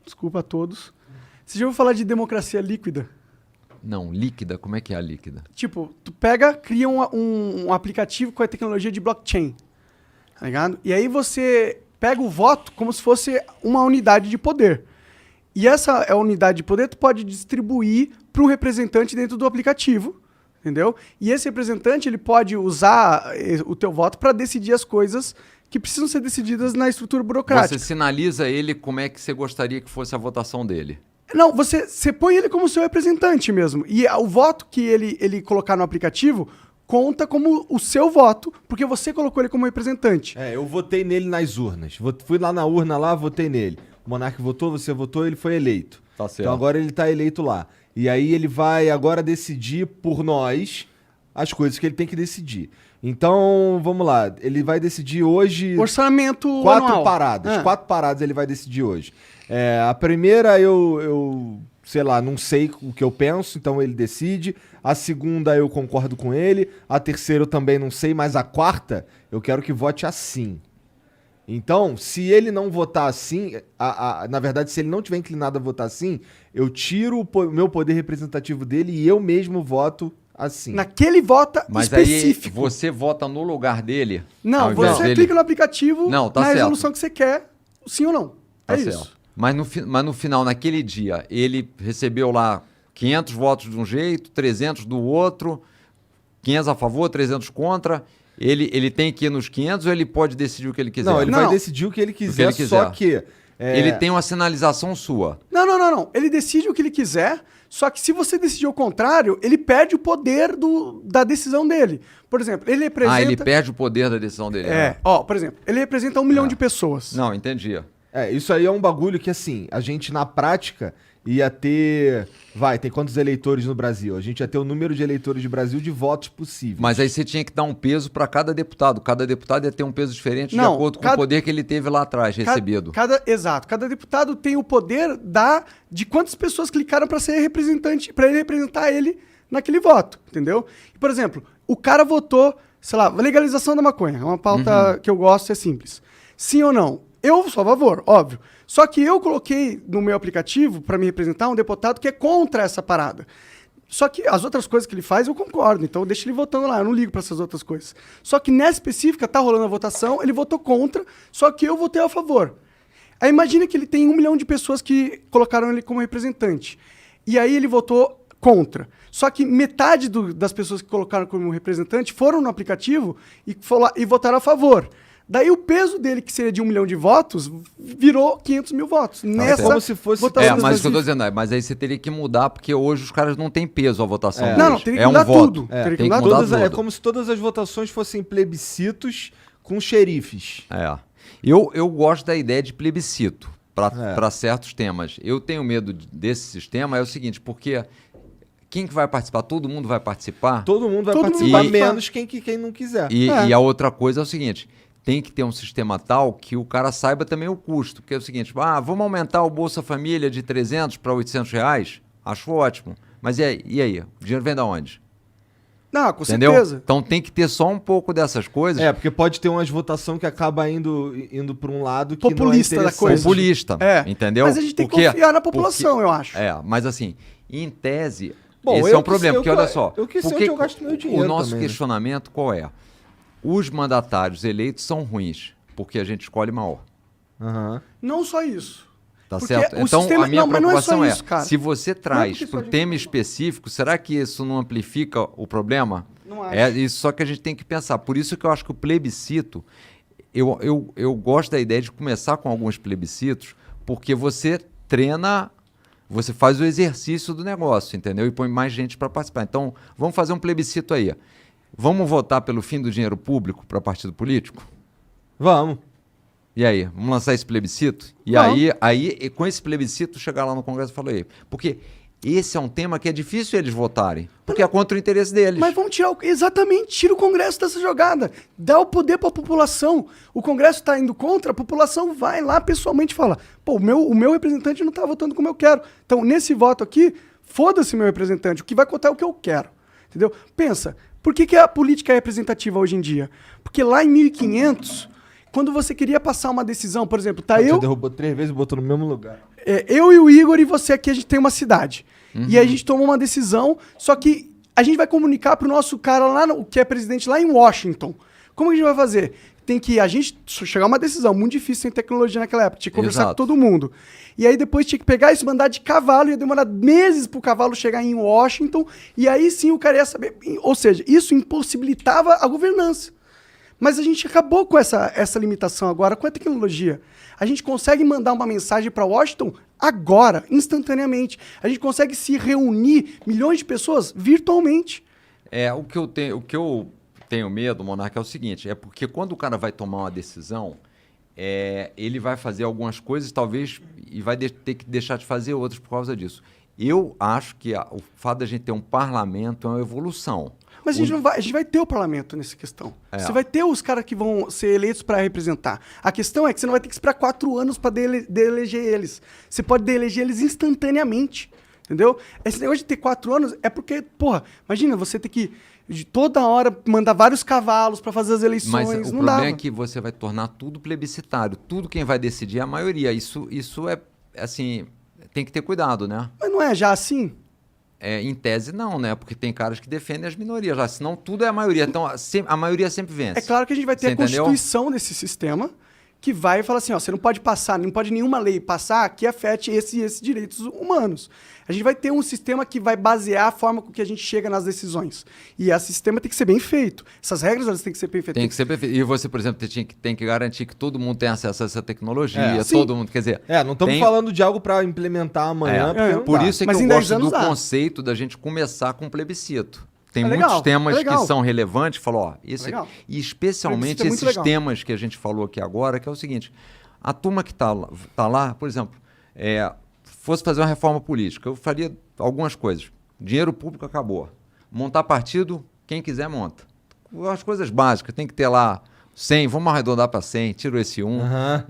Desculpa a todos. Você já ouviu falar de democracia líquida? Não, líquida, como é que é a líquida? Tipo, tu cria um aplicativo com a tecnologia de blockchain, tá ligado? E aí você pega o voto como se fosse uma unidade de poder. E essa unidade de poder tu pode distribuir para um representante dentro do aplicativo, entendeu? E esse representante ele pode usar o teu voto para decidir as coisas que precisam ser decididas na estrutura burocrática. Você sinaliza ele como é que você gostaria que fosse a votação dele. Não, você põe ele como seu representante mesmo. E o voto que ele colocar no aplicativo conta como o seu voto, porque você colocou ele como representante. Eu votei nele nas urnas. Fui lá na urna lá, votei nele. O Monark votou, você votou, ele foi eleito. Tá certo. Então agora ele tá eleito lá. E aí ele vai agora decidir por nós as coisas que ele tem que decidir. Então, vamos lá. Ele vai decidir hoje... Orçamento quatro anual. paradas. 4 paradas ele vai decidir hoje. A primeira eu sei lá, não sei o que eu penso, então ele decide. A segunda eu concordo com ele. A terceira eu também não sei, mas a quarta eu quero que vote assim. Então, se ele não votar assim, na verdade, se ele não tiver inclinado a votar assim, eu tiro o meu poder representativo dele e eu mesmo voto assim. Naquele vota Mas específico. aí você vota no lugar dele? Não, ao invés você dele? clica no aplicativo Não, tá na certo. resolução que você quer, sim ou não. Tá É certo. isso. Mas no final, naquele dia, ele recebeu lá 500 votos de um jeito, 300 do outro, 500 a favor, 300 contra. Ele tem que ir nos 500 ou ele pode decidir o que ele quiser? Não, ele Não. vai decidir o que ele quiser, ele quiser. só que... Ele tem uma sinalização sua. Não. Ele decide o que ele quiser, só que se você decidir o contrário, ele perde o poder da decisão dele. Por exemplo, ele representa... Ele perde o poder da decisão dele. né? Por exemplo, ele representa 1 milhão de pessoas. Não, entendi. Isso aí é um bagulho que, assim, a gente na prática ia ter... tem quantos eleitores no Brasil? A gente ia ter o número de eleitores do Brasil de votos possíveis. Mas aí você tinha que dar um peso para cada deputado. Cada deputado ia ter um peso diferente Não, de acordo com o poder que ele teve lá atrás, recebido. Exato. Cada deputado tem o poder de quantas pessoas clicaram para ser representante, para ele representar ele naquele voto, entendeu? E, por exemplo, o cara votou, sei lá, legalização da maconha. É uma pauta que eu gosto, é simples. Sim ou não? Eu sou a favor, óbvio. Só que eu coloquei no meu aplicativo para me representar um deputado que é contra essa parada. Só que as outras coisas que ele faz eu concordo, então eu deixo ele votando lá, eu não ligo para essas outras coisas. Só que nessa específica tá rolando a votação, ele votou contra, só que eu votei a favor. Aí imagina que ele tem 1 milhão de pessoas que colocaram ele como representante. E aí ele votou contra. Só que metade das pessoas que colocaram como representante foram no aplicativo e votaram a favor. Daí o peso dele, que seria de 1 milhão de votos, virou 500 mil votos. Nessa como se fosse... votação Mas o que eu tô específica. dizendo mas aí você teria que mudar, porque hoje os caras não têm peso a votação deles. Não, teria que é mudar um voto. tudo. Teria que tem que mudar mudar tudo. tudo. É como se todas as votações fossem plebiscitos com xerifes. Eu gosto da ideia de plebiscito para certos temas. Eu tenho medo desse sistema, é o seguinte, porque quem que vai participar? Todo mundo vai participar? Todo mundo vai Todo mundo participar, vai menos quem não quiser. E a outra coisa é o seguinte, tem que ter um sistema tal que o cara saiba também o custo. Porque é o seguinte, vamos aumentar o Bolsa Família de 300 para 800 reais? Acho ótimo. Mas e aí? O dinheiro vem de onde? Não, com Entendeu? certeza. Então tem que ter só um pouco dessas coisas. Porque pode ter umas votações que acaba indo para um lado que Populista não é da coisa. Populista, entendeu? Mas a gente tem que confiar na população, eu acho. Mas assim, em tese, Bom, esse eu é um problema, porque olha só. eu que sei porque onde eu gasto meu dinheiro o nosso também, né? questionamento qual é? Os mandatários eleitos são ruins, porque a gente escolhe mal. Aham. Não só isso. Tá Porque certo? o Então, sistema- a minha não, mas não é preocupação só é, isso, cara. se você traz porque para o só de tema específico, será que isso não amplifica o problema? Não acho. É isso só que a gente tem que pensar. Por isso que eu acho que o plebiscito, eu gosto da ideia de começar com alguns plebiscitos, porque você treina, você faz o exercício do negócio, entendeu? E põe mais gente para participar. Então, vamos fazer um plebiscito aí. Vamos votar pelo fim do dinheiro público para partido político? Vamos. E aí, vamos lançar esse plebiscito? E Não. aí, com esse plebiscito, chegar lá no Congresso e falar aí. Porque esse é um tema que é difícil eles votarem. Porque é contra o interesse deles. Mas vamos tirar tira o Congresso dessa jogada. Dá o poder para a população. O Congresso está indo contra, a população vai lá pessoalmente e fala: pô, o meu representante não está votando como eu quero. Então, nesse voto aqui, foda-se meu representante. O que vai contar é o que eu quero. Entendeu? Pensa, por que a política é representativa hoje em dia? Porque lá em 1500, quando você queria passar uma decisão, por exemplo, Você derrubou 3 vezes e botou no mesmo lugar. eu e o Igor e você aqui, a gente tem uma cidade. E aí a gente tomou uma decisão, só que a gente vai comunicar pro nosso cara lá, que é presidente lá em Washington. Como que a gente vai fazer? Tem que a gente chegar a uma decisão muito difícil sem tecnologia naquela época. Tinha que conversar Exato. com todo mundo. E aí depois tinha que pegar isso, mandar de cavalo, ia demorar meses pro cavalo chegar em Washington, e aí sim o cara ia saber. Ou seja, isso impossibilitava a governança. Mas a gente acabou com essa limitação agora com a tecnologia. A gente consegue mandar uma mensagem para Washington agora, instantaneamente. A gente consegue se reunir milhões de pessoas virtualmente. O que eu tenho medo, Monarca, é o seguinte, é porque quando o cara vai tomar uma decisão, ele vai fazer algumas coisas, talvez, e vai ter que deixar de fazer outras por causa disso. Eu acho que o fato da gente ter um parlamento é uma evolução. Mas a gente vai ter o parlamento nessa questão. Você vai ter os caras que vão ser eleitos para representar. A questão é que você não vai ter que esperar 4 anos para eleger eles. Você pode eleger eles instantaneamente. Entendeu? Esse negócio de ter 4 anos é porque, porra, imagina você ter que de toda hora mandar vários cavalos para fazer as eleições. Mas o não problema dava. é que você vai tornar tudo plebiscitário. Tudo quem vai decidir é a maioria. Isso é, assim, tem que ter cuidado, né? Mas não é já assim? Em tese, não, né? Porque tem caras que defendem as minorias já. Senão tudo é a maioria. Então, a maioria sempre vence. É claro que a gente vai ter Você a entendeu? constituição desse sistema que vai falar assim, ó, você não pode passar, não pode nenhuma lei passar que afete esses direitos humanos. A gente vai ter um sistema que vai basear a forma com que a gente chega nas decisões. E esse sistema tem que ser bem feito. Essas regras elas têm que ser bem feitas. Tem que ser perfeito. E você, por exemplo, tem que garantir que todo mundo tem acesso a essa tecnologia. Sim. Todo mundo, quer dizer... Não estamos falando de algo para implementar amanhã. porque não Por dá. isso é que Mas eu em 10 gosto do anos dá. conceito da gente começar com plebiscito. Tem É muitos legal, temas é legal. que são relevantes. Falou, ó, Legal. e especialmente Plebiscito é muito esses legal. temas que a gente falou aqui agora, que é o seguinte: a turma que tá lá, por exemplo, fosse fazer uma reforma política, eu faria algumas coisas. Dinheiro público acabou. Montar partido, quem quiser monta. As coisas básicas, tem que ter lá 100, vamos arredondar para 100, tiro esse 1,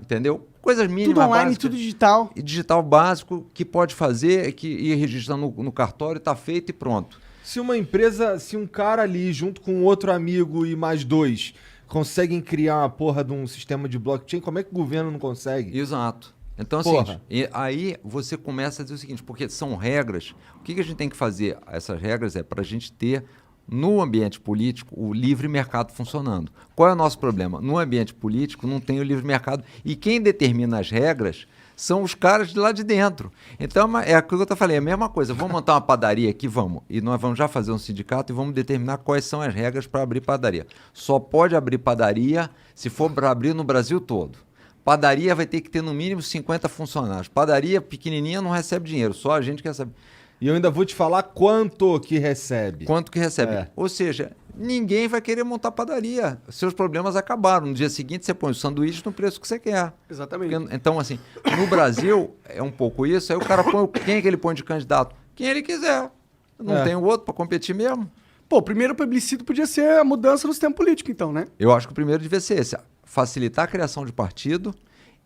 entendeu? Coisas mínimas, Tudo online, básicas. tudo digital. E digital básico que pode fazer, que ir registrando no cartório, está feito e pronto. Se uma empresa, se um cara ali, junto com outro amigo e mais 2, conseguem criar uma porra de um sistema de blockchain, como é que o governo não consegue? Exato. Então, assim, aí você começa a dizer o seguinte, porque são regras. O que a gente tem que fazer? Essas regras é para a gente ter, no ambiente político, o livre mercado funcionando. Qual é o nosso problema? No ambiente político não tem o livre mercado. E quem determina as regras são os caras de lá de dentro. Então, é aquilo que eu falei, é a mesma coisa. Vamos montar uma padaria aqui? Vamos. E nós vamos já fazer um sindicato e vamos determinar quais são as regras para abrir padaria. Só pode abrir padaria se for para abrir no Brasil todo. Padaria vai ter que ter no mínimo 50 funcionários. Padaria pequenininha não recebe dinheiro, só a gente que recebe. E eu ainda vou te falar quanto que recebe. Quanto que recebe. Ou seja, ninguém vai querer montar padaria. Seus problemas acabaram. No dia seguinte você põe o sanduíche no preço que você quer. Exatamente. Porque, então, assim, no Brasil é um pouco isso. Aí o cara põe, quem é que ele põe de candidato? Quem ele quiser. Não tem o outro para competir mesmo. Pô, o primeiro plebiscito podia ser a mudança no sistema político, então, né? Eu acho que o primeiro devia ser esse. Facilitar a criação de partido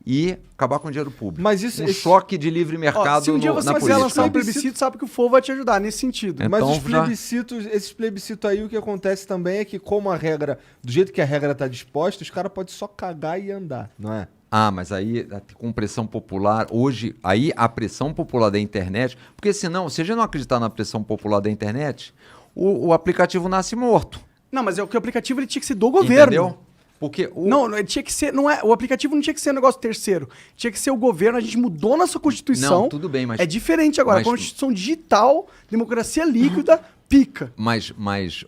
e acabar com o dinheiro público. Mas isso, choque de livre mercado se um dia você na quiser política. lançar um plebiscito, sabe que o FOO vai te ajudar nesse sentido. Então, Mas os plebiscitos, esses plebiscitos aí, o que acontece também é que, como a regra, do jeito que a regra tá disposta, os caras podem só cagar e andar, não é? Mas aí, com pressão popular, hoje, aí a pressão popular da internet, porque senão, se a gente não acreditar na pressão popular da internet, o aplicativo nasce morto. Não, mas é que o aplicativo ele tinha que ser do governo. Entendeu? Porque Não, ele tinha que ser. Não é, o aplicativo não tinha que ser um negócio terceiro. Tinha que ser o governo. A gente mudou nossa Constituição. Não, tudo bem, mas... É diferente agora. mas- Constituição digital, democracia líquida, pica. Mas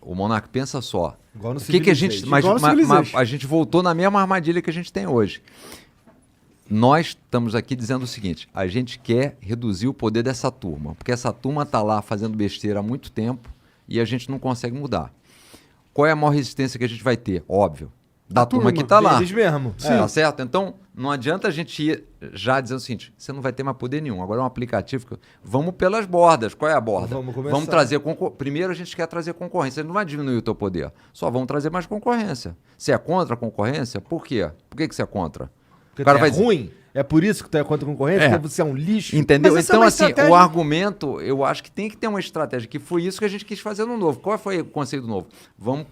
o Monarca, pensa só. Igual no O que a gente... Civilization. Mas, Igual no mas Civilization. a gente voltou na mesma armadilha que a gente tem hoje. Nós estamos aqui dizendo o seguinte, a gente quer reduzir o poder dessa turma, porque essa turma está lá fazendo besteira há muito tempo e a gente não consegue mudar. Qual é a maior resistência que a gente vai ter? Óbvio, da turma que está lá. Eles mesmo. Tá certo? Então, não adianta a gente ir já dizendo o seguinte, você não vai ter mais poder nenhum. Agora é um aplicativo que... Vamos pelas bordas. Qual é a borda? Vamos começar. trazer... Primeiro a gente quer trazer concorrência. Não vai diminuir o teu poder. Só vamos trazer mais concorrência. Você é contra a concorrência? Por quê? Por que você é contra? Porque O cara tu vai é dizer- ruim? É por isso que tu é contra a concorrência? Porque você é um lixo? Entendeu? Mas essa é Então, uma assim, estratégia- o argumento, eu acho que tem que ter uma estratégia, que foi isso que a gente quis fazer no Novo. Qual foi o conceito do Novo? Vamos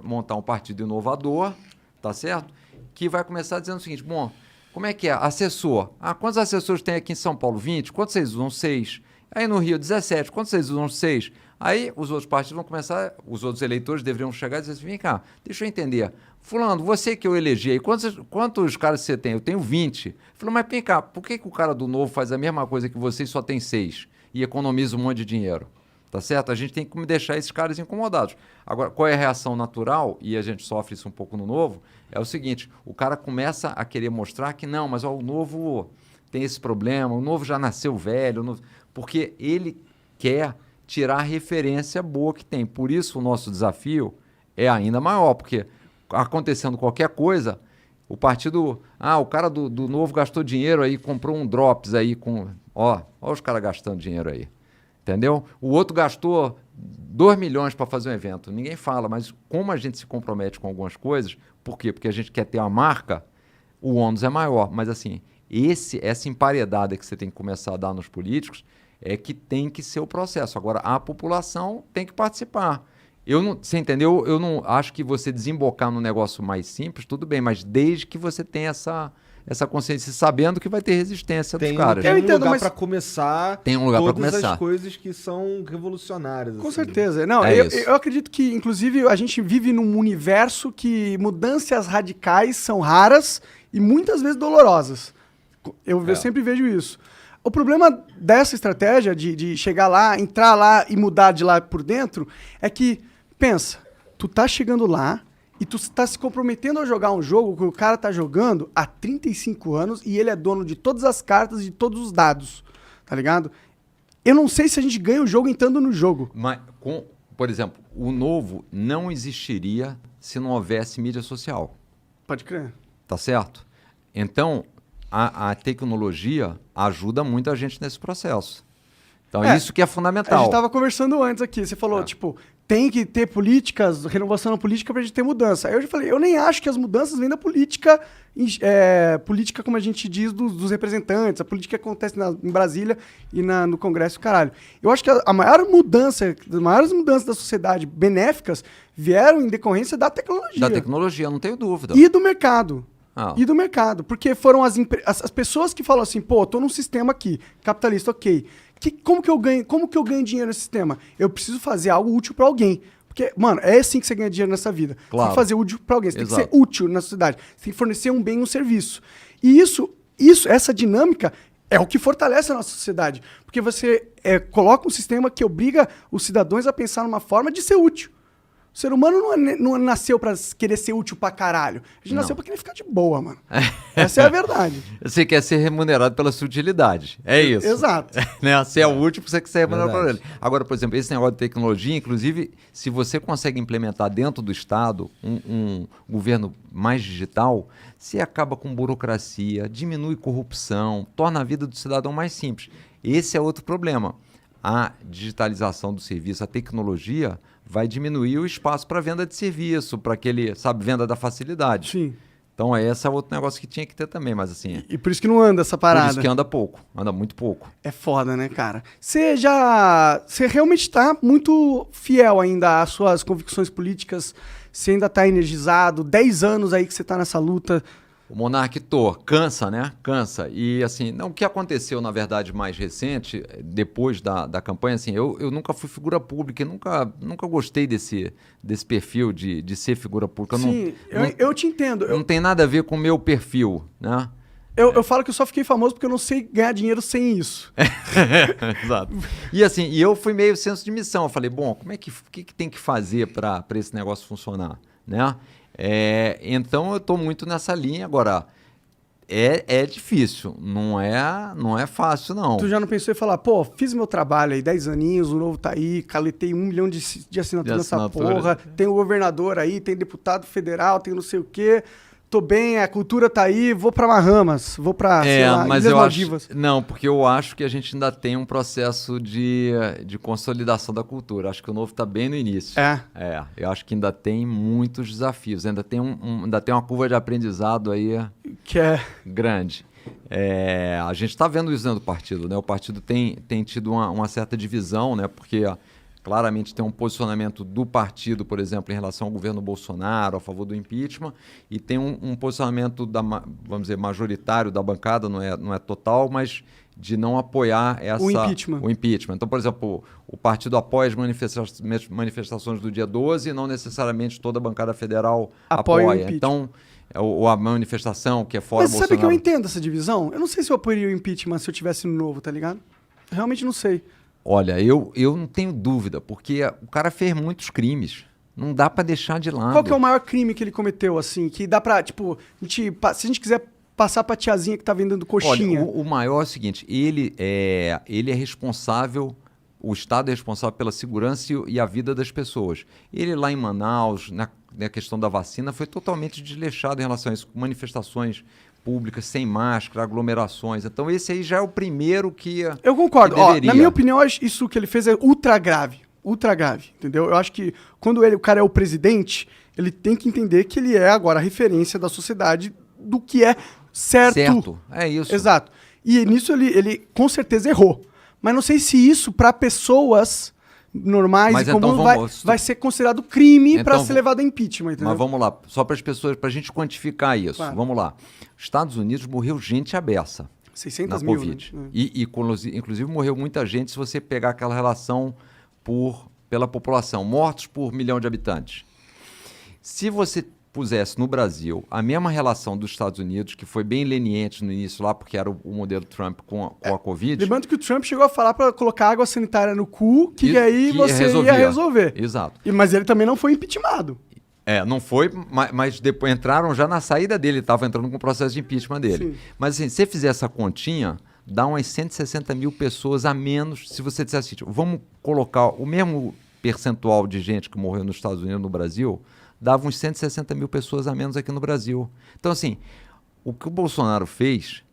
montar um partido inovador, tá certo? Que vai começar dizendo o seguinte, bom, Como é que é? Assessor. Quantos assessores tem aqui em São Paulo? 20. Quantos vocês usam? 6. Aí no Rio, 17. Quantos vocês usam? 6. Aí os outros partidos vão começar, os outros eleitores deveriam chegar e dizer assim, vem cá, deixa eu entender. Fulano, você que eu elegi aí, quantos caras você tem? Eu tenho 20. Falou, mas vem cá, por que o cara do Novo faz a mesma coisa que você e só tem 6? E economiza um monte de dinheiro? Tá certo? A gente tem que deixar esses caras incomodados. Agora, qual é a reação natural, e a gente sofre isso um pouco no Novo, é o seguinte, o cara começa a querer mostrar que não, mas ó, o Novo tem esse problema, o Novo já nasceu velho, porque ele quer tirar a referência boa que tem. Por isso o nosso desafio é ainda maior, porque acontecendo qualquer coisa, o partido... o cara do Novo gastou dinheiro aí, comprou um Drops aí com... Ó os caras gastando dinheiro aí. Entendeu? O outro gastou 2 milhões para fazer um evento. Ninguém fala, mas como a gente se compromete com algumas coisas, por quê? Porque a gente quer ter uma marca, o ônus é maior. Mas assim, essa emparedada que você tem que começar a dar nos políticos é que tem que ser o processo. Agora, a população tem que participar. Você entendeu? Eu não acho que você desembocar num negócio mais simples, tudo bem, mas desde que você tenha essa consciência, sabendo que vai ter resistência dos caras. Tem um lugar mas... para começar. Tem um lugar para todas começar. as coisas que são revolucionárias. Com assim. certeza. Não, eu acredito que, inclusive, a gente vive num universo que mudanças radicais são raras e muitas vezes dolorosas. Eu sempre vejo isso. O problema dessa estratégia de chegar lá, entrar lá e mudar de lá por dentro é que, pensa, tu tá chegando lá e tu tá se comprometendo a jogar um jogo que o cara tá jogando há 35 anos e ele é dono de todas as cartas e de todos os dados, tá ligado? Eu não sei se a gente ganha o jogo entrando no jogo. Mas, por exemplo, o Novo não existiria se não houvesse mídia social. Pode crer. Tá certo? Então, a tecnologia ajuda muito a gente nesse processo. Então, isso que é fundamental. A gente estava conversando antes aqui. Você falou, tem que ter políticas, renovação na política pra gente ter mudança. Aí eu já falei, eu nem acho que as mudanças vêm da política, política como a gente diz, dos representantes, a política que acontece em Brasília e no Congresso, caralho. Eu acho que a maior mudança, as maiores mudanças da sociedade benéficas vieram em decorrência da tecnologia. Da tecnologia, não tenho dúvida. E do mercado. E do mercado, porque foram as pessoas que falam assim, pô, tô num sistema aqui, capitalista, ok. Como que eu ganho dinheiro nesse sistema? Eu preciso fazer algo útil pra alguém. Porque, mano, é assim que você ganha dinheiro nessa vida. Claro. Você tem que fazer útil pra alguém, você Exato. tem que ser útil na sociedade. Você tem que fornecer um bem, um serviço. E essa dinâmica é o que fortalece a nossa sociedade. Porque você coloca um sistema que obriga os cidadãos a pensar numa forma de ser útil. O ser humano não nasceu pra querer ser útil pra caralho. A gente nasceu pra querer ficar de boa, mano. Essa é a verdade. Você quer ser remunerado pela sua utilidade. É isso. Exato. Né? Você é útil, você quer ser remunerado por ele. Agora, por exemplo, esse negócio de tecnologia, inclusive, se você consegue implementar dentro do Estado um governo mais digital, você acaba com burocracia, diminui corrupção, torna a vida do cidadão mais simples. Esse é outro problema. A digitalização do serviço, a tecnologia vai diminuir o espaço para venda de serviço, para aquele, venda da facilidade. Sim. Então, esse é outro negócio que tinha que ter também, mas assim... E por isso que não anda essa parada. Por isso que anda pouco, anda muito pouco. É foda, né, cara? Você realmente tá muito fiel ainda às suas convicções políticas, você ainda tá energizado, 10 anos aí que você tá nessa luta... O Monark cansa, né? Cansa. E assim, o que aconteceu, na verdade, mais recente, depois da campanha, assim, eu nunca fui figura pública, nunca gostei desse perfil de ser figura pública. Sim, eu te entendo. Não tem nada a ver com o meu perfil, né? Eu falo que eu só fiquei famoso porque eu não sei ganhar dinheiro sem isso. Exato. E assim, eu fui meio senso de missão. Eu falei, bom, o que tem que fazer para esse negócio funcionar, né? Então eu estou muito nessa linha. Agora, é difícil, não é fácil, não. Tu já não pensou em falar, pô, fiz meu trabalho aí, 10 aninhos, o Novo tá aí, caletei 1 milhão de assinaturas nessa porra, tem o governador aí, tem deputado federal, tem não sei o quê, tô bem, a cultura tá aí, vou pra Bahamas, vou pra, sei lá, mas Ilhas Maldivas. Não, porque eu acho que a gente ainda tem um processo de consolidação da cultura. Acho que o Novo tá bem no início. Eu acho que ainda tem muitos desafios, ainda tem uma curva de aprendizado aí que é grande. A gente está vendo isso dentro do partido, né? O partido tem tido uma certa divisão, né? Porque claramente tem um posicionamento do partido, por exemplo, em relação ao governo Bolsonaro, a favor do impeachment, e tem um posicionamento, vamos dizer, majoritário da bancada, não é total, mas de não apoiar O impeachment. o impeachment. Então, por exemplo, o partido apoia as manifestações do dia 12 e não necessariamente toda a bancada federal Apoia o apoia. impeachment. Então, ou a manifestação que é fora Mas Bolsonaro. sabe que eu entendo essa divisão? Eu não sei se eu apoiaria o impeachment se eu tivesse no Novo, tá ligado? Eu realmente não sei. Olha, eu não tenho dúvida, porque o cara fez muitos crimes. Não dá pra deixar de lado. Qual que é o maior crime que ele cometeu, assim? Que dá pra, tipo, se a gente quiser passar pra tiazinha que tá vendendo coxinha. Olha, o maior é o seguinte, ele é responsável, o Estado é responsável pela segurança e a vida das pessoas. Ele lá em Manaus, na questão da vacina, foi totalmente desleixado em relação a isso, com manifestações públicas, sem máscara, aglomerações. Então esse aí já é o primeiro que Eu concordo. que Ó, deveria. na minha opinião, isso que ele fez é ultra grave. Ultra grave, entendeu? Eu acho que quando o cara é o presidente, ele tem que entender que ele é agora a referência da sociedade do que é certo. É isso. Exato. E nisso ele com certeza errou. Mas não sei se isso, para pessoas normais Mas e então comuns, vai ser considerado crime para Então ser levado a impeachment, entendeu? Mas vamos lá, só para as pessoas, para a gente quantificar isso. Claro. Vamos lá. Estados Unidos morreu gente à beça 600 na mil, Covid. né? E inclusive morreu muita gente se você pegar aquela relação pela população. Mortos por milhão de habitantes. Se você pusesse no Brasil a mesma relação dos Estados Unidos, que foi bem leniente no início lá, porque era o modelo Trump com a Covid. Lembrando que o Trump chegou a falar para colocar água sanitária no cu, que aí que você ia resolver. Exato. Mas ele também não foi impeachmentado. Não foi, mas depois entraram já na saída dele, estava entrando com o processo de impeachment dele. Sim. Mas assim, se você fizer essa continha, dá umas 160 mil pessoas a menos se você disser assim, vamos colocar o mesmo percentual de gente que morreu nos Estados Unidos e no Brasil, dava uns 160 mil pessoas a menos aqui no Brasil. Então assim, o que o Bolsonaro fez,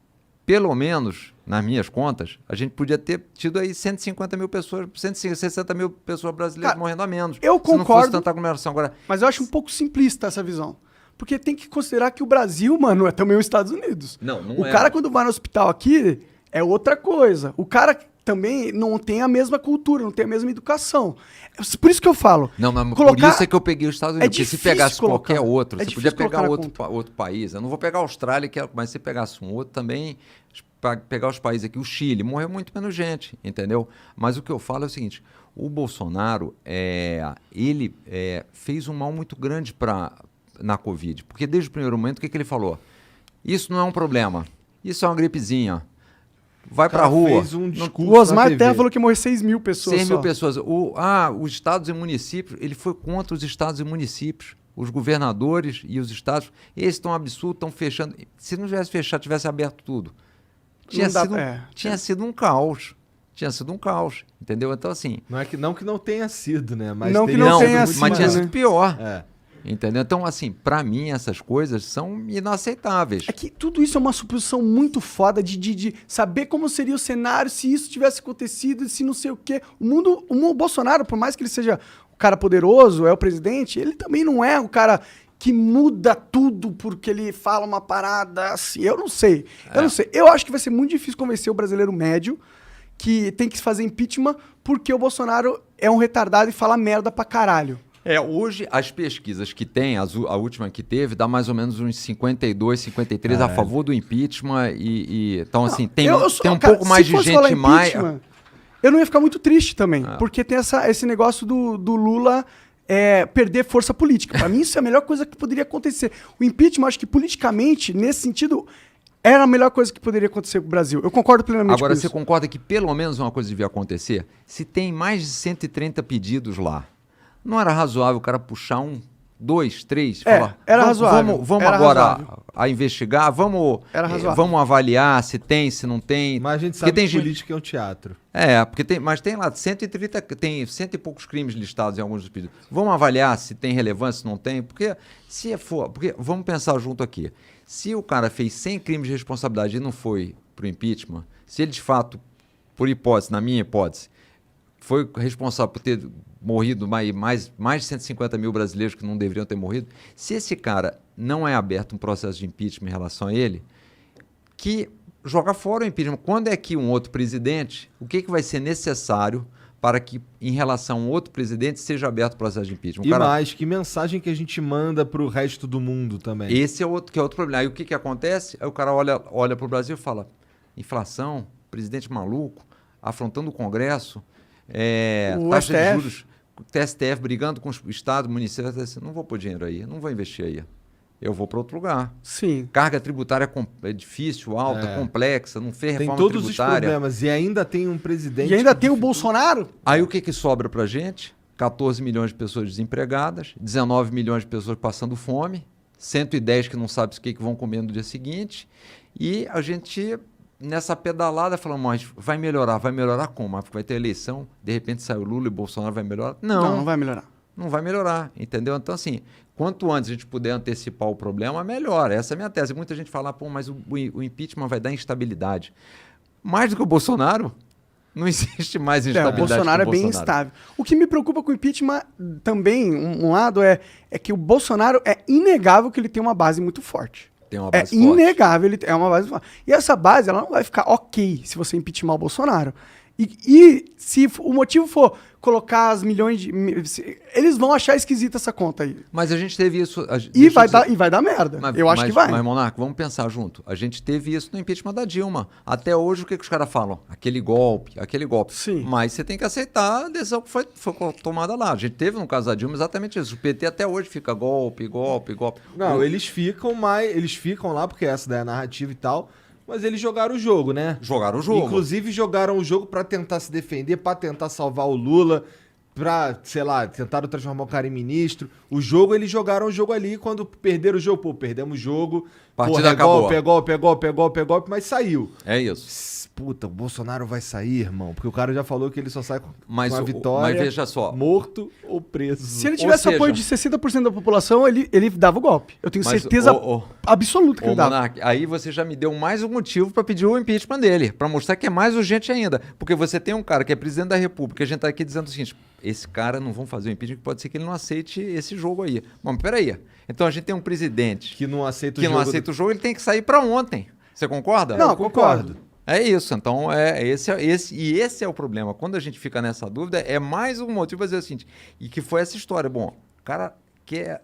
pelo menos, nas minhas contas, a gente podia ter tido aí 150 mil pessoas, 160 mil pessoas brasileiras morrendo a menos. Eu se não fosse concordo, tanta aglomeração. Agora, mas eu acho um pouco simplista essa visão. Porque tem que considerar que o Brasil, mano, é também os Estados Unidos. Não o é. cara, quando vai no hospital aqui, é outra coisa. O cara também não tem a mesma cultura, não tem a mesma educação. Por isso que eu falo. Não, mas colocar... por isso é que eu peguei os Estados Unidos. Porque se difícil pegasse colocar. qualquer outro, É você podia difícil pegar colocar outro país. Eu não vou pegar a Austrália, mas se pegasse um outro também, pegar os países aqui, o Chile, morreu muito menos gente, entendeu? Mas o que eu falo é o seguinte, o Bolsonaro, ele fez um mal muito grande na Covid. Porque desde o primeiro momento, o que ele falou? Isso não é um problema, isso é uma gripezinha. Vai pra rua. Fez um discurso O Osmar na TV. Terra falou que morreu 6 mil pessoas 6 mil só. pessoas. Os estados e municípios, ele foi contra os estados e municípios. Os governadores e os estados, eles estão absurdos, estão fechando. Se não tivesse fechado, tivesse aberto tudo, tinha sido um caos. Tinha sido um caos, entendeu? Então, assim... Não que não tenha sido, né? Mas Não que teria não sido tenha muito sido, mas tinha mais. né? sido pior. É. Entendeu? Então, assim, pra mim, essas coisas são inaceitáveis. É que tudo isso é uma suposição muito foda de saber como seria o cenário se isso tivesse acontecido, se não sei o quê. O Bolsonaro, por mais que ele seja o cara poderoso, é o presidente, ele também não é o cara que muda tudo porque ele fala uma parada assim. Eu não sei. Eu não sei. Eu acho que vai ser muito difícil convencer o brasileiro médio que tem que fazer impeachment porque o Bolsonaro é um retardado e fala merda pra caralho. Hoje, as pesquisas que tem, a última que teve, dá mais ou menos uns 52, 53 a favor do impeachment então, assim, tem um pouco mais de gente mais... Eu não ia ficar muito triste também, porque tem esse negócio do Lula perder força política. Pra mim, isso é a melhor coisa que poderia acontecer. O impeachment, acho que politicamente, nesse sentido, era a melhor coisa que poderia acontecer com o Brasil. Eu concordo plenamente Agora, com isso. você concorda que pelo menos uma coisa devia acontecer? Se tem mais de 130 pedidos lá, não era razoável o cara puxar 2, 3, falar... Era razoável. Vamos Era agora razoável. a investigar, vamos avaliar se tem, se não tem. Mas a gente sabe tem que política é um teatro. Mas tem lá 130, tem 100 e poucos crimes listados em alguns dos pedidos. Vamos avaliar se tem relevância, se não tem, porque vamos pensar junto aqui. Se o cara fez 100 crimes de responsabilidade e não foi pro impeachment, se ele de fato, por hipótese, na minha hipótese, foi responsável por ter morrido mais de 150 mil brasileiros que não deveriam ter morrido, se esse cara não é aberto um processo de impeachment em relação a ele, que joga fora o impeachment. Quando é que um outro presidente, o que vai ser necessário para que, em relação a um outro presidente, seja aberto o processo de impeachment. O E cara- mais, que mensagem que a gente manda pro resto do mundo também? Esse é outro, que é outro problema. Aí o que, que acontece? Aí o cara olha para o Brasil e fala: inflação, presidente maluco, afrontando o Congresso, O taxa de STF. juros, TSTF brigando com o Estado, município. Não vou pôr dinheiro aí, não vou investir aí. Eu vou para outro lugar. Sim. Carga tributária é difícil, alta, complexa, não fez Tem reforma todos os tributária. problemas. E ainda tem um presidente... E ainda que tem o dificulta- Bolsonaro? Aí o que, que sobra para gente? 14 milhões de pessoas desempregadas, 19 milhões de pessoas passando fome, 110 que não sabem o que, que vão comer no dia seguinte. E a gente, nessa pedalada, falando, mas vai melhorar como? Ah, porque vai ter eleição, de repente sai o Lula e o Bolsonaro vai melhorar? Não vai melhorar. Não vai melhorar, entendeu? Então, assim, quanto antes a gente puder antecipar o problema, melhor. Essa é a minha tese. Muita gente fala, pô, mas o impeachment vai dar instabilidade. Mais do que o Bolsonaro, não existe mais O instabilidade Bolsonaro é que o bem Bolsonaro. instável. O que me preocupa com o impeachment também, um lado, é que o Bolsonaro é inegável que ele tem uma base muito forte. Tem uma É base forte. inegável, ele é uma base forte. E essa base, ela não vai ficar ok se você impeachment o Bolsonaro. E se o motivo for colocar as milhões de... Eles vão achar esquisita essa conta aí. Mas a gente teve isso... E vai dar merda. Eu acho que vai. Mas, Monarca, vamos pensar junto. A gente teve isso no impeachment da Dilma. Até hoje, o que, que os caras falam? Aquele golpe. Sim. Mas você tem que aceitar a decisão que foi tomada lá. A gente teve, no caso da Dilma, exatamente isso. O PT até hoje fica golpe. Não, eles ficam lá, porque essa daí é a narrativa e tal, mas eles jogaram o jogo, né? Jogaram o jogo. Inclusive jogaram o jogo pra tentar se defender, pra tentar salvar o Lula, pra, sei lá, tentaram transformar o cara em ministro. Eles jogaram o jogo ali, quando perderam o jogo, pô, perdemos o jogo, Partida acabou. golpe, mas saiu. É isso. Puta, o Bolsonaro vai sair, irmão, porque o cara já falou que ele só sai com Mas a o- vitória, mas veja só. morto ou preso. Se ele Ou tivesse seja- apoio de 60% da população, ele dava o golpe. Eu tenho Mas, certeza ô, absoluta que Ô, ele dava. Monark, aí você já me deu mais um motivo para pedir o impeachment dele, para mostrar que é mais urgente ainda. Porque você tem um cara que é presidente da República, a gente tá aqui dizendo o seguinte: esse cara não vão fazer o impeachment, pode ser que ele não aceite esse jogo aí. Bom, peraí. Então a gente tem um presidente Que não aceita o que jogo. não aceita o jogo, ele tem que sair para ontem. Você concorda? Não, concordo. É isso, então esse é o problema. Quando a gente fica nessa dúvida, é mais um motivo para dizer o seguinte, e que foi essa história. Bom, o cara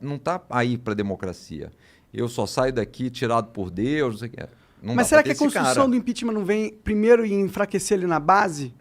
não tá aí para democracia. Eu só saio daqui tirado por Deus, não sei o que. Não Mas dá será pra que ter a esse construção cara. do impeachment não vem primeiro em enfraquecer ele na base?